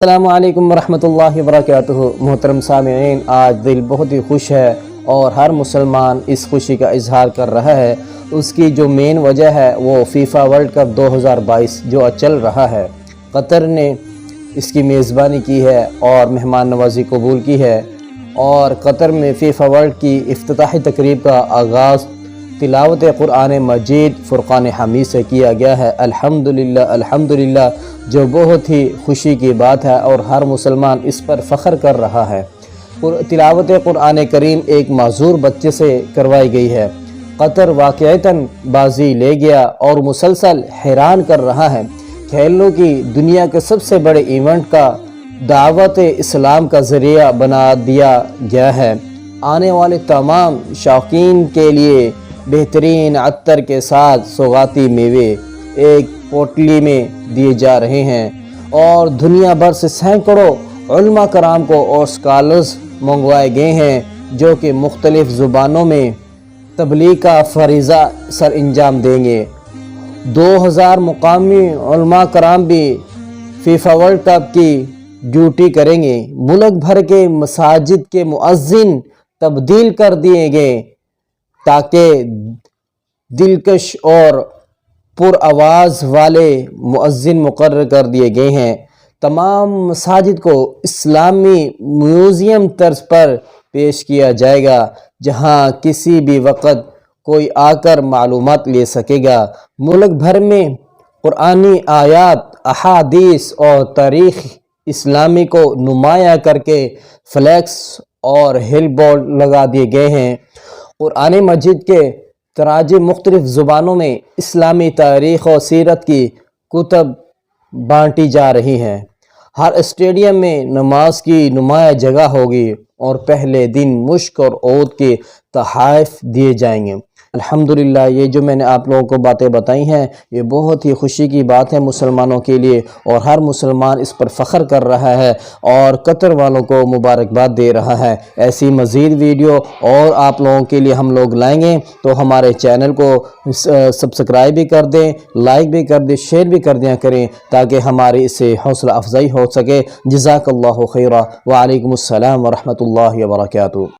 السلام علیکم ورحمۃ اللہ وبرکاتہ۔ محترم سامعین، آج دل بہت ہی خوش ہے اور ہر مسلمان اس خوشی کا اظہار کر رہا ہے۔ اس کی جو مین وجہ ہے وہ فیفا ورلڈ کپ 2022 جو چل رہا ہے۔ قطر نے اس کی میزبانی کی ہے اور مہمان نوازی قبول کی ہے، اور قطر میں فیفا ورلڈ کی افتتاحی تقریب کا آغاز تلاوت قرآن مجید فرقان حمید سے کیا گیا ہے۔ الحمدللہ الحمدللہ، جو بہت ہی خوشی کی بات ہے اور ہر مسلمان اس پر فخر کر رہا ہے۔ تلاوت قرآن کریم ایک معذور بچے سے کروائی گئی ہے۔ قطر واقعتاً بازی لے گیا اور مسلسل حیران کر رہا ہے۔ کھیلوں کی دنیا کے سب سے بڑے ایونٹ کا دعوت اسلام کا ذریعہ بنا دیا گیا ہے۔ آنے والے تمام شوقین کے لیے بہترین عطر کے ساتھ سوغاتی میوے ایک پوٹلی میں دیے جا رہے ہیں، اور دنیا بھر سے سینکڑوں علماء کرام کو اور اسکالرز منگوائے گئے ہیں جو کہ مختلف زبانوں میں تبلیغ کا فریضہ سر انجام دیں گے۔ 2000 مقامی علماء کرام بھی فیفا ورلڈ کپ کی ڈیوٹی کریں گے۔ ملک بھر کے مساجد کے مؤذن تبدیل کر دیے گئے تاکہ دلکش اور پر آواز والے مؤذن مقرر کر دیے گئے ہیں۔ تمام مساجد کو اسلامی میوزیم طرز پر پیش کیا جائے گا، جہاں کسی بھی وقت کوئی آ کر معلومات لے سکے گا۔ ملک بھر میں قرآنی آیات، احادیث اور تاریخ اسلامی کو نمایاں کر کے فلیکس اور ہیل بورڈ لگا دیے گئے ہیں۔ قرآن مجید کے تراجم مختلف زبانوں میں اسلامی تاریخ و سیرت کی کتب بانٹی جا رہی ہیں۔ ہر اسٹیڈیم میں نماز کی نمایاں جگہ ہوگی اور پہلے دن مشق اور عود کے تحائف دیے جائیں گے۔ الحمدللہ، یہ جو میں نے آپ لوگوں کو باتیں بتائی ہیں، یہ بہت ہی خوشی کی بات ہے مسلمانوں کے لیے، اور ہر مسلمان اس پر فخر کر رہا ہے اور قطر والوں کو مبارکباد دے رہا ہے۔ ایسی مزید ویڈیو اور آپ لوگوں کے لیے ہم لوگ لائیں گے، تو ہمارے چینل کو سبسکرائب بھی کر دیں، لائک بھی کر دیں، شیئر بھی کر دیا کریں تاکہ ہماری اس سے حوصلہ افزائی ہو سکے۔ جزاک اللہ خیرہ، وعلیکم السلام ورحمۃ اللہ وبرکاتہ۔